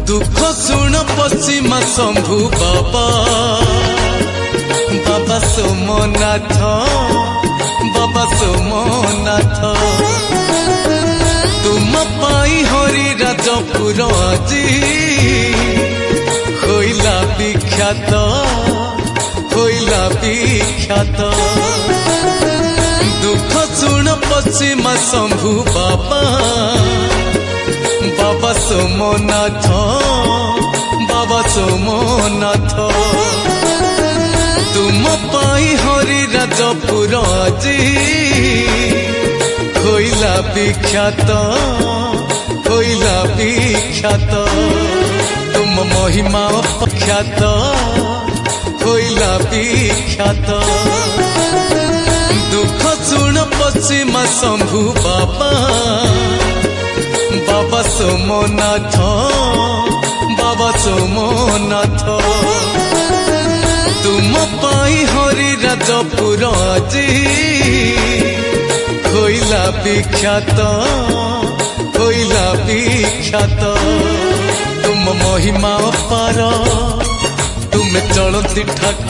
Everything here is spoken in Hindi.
दुख शुण पश्चिमा शंभु बाबा बाबा सोमनाथ बाबा सोमनाथ तुम पाई हरि राजपुर আজি হইলা বিখ্যাত হইলা বিখ্যাত दुख शुण पश्चिमा शंभु बाबा बाबा सोमनाथ बाबा सोमनाथ तुम पाई हरि राजपुर আজি হইলা বিখ্যাত হইলা বিখ্যাত तुम महिमा प्रख्यात হইলা বিখ্যাত दुख शुण पश्चिमा शंभु बाबा बाबा सोमनाथ बाबा सोमनाथ तुम पाई हरि राजपुर আজি হইলা বিখ্যাত হইলা বিখ্যাত तुम महिमा पार तुम चलती ठाकुर।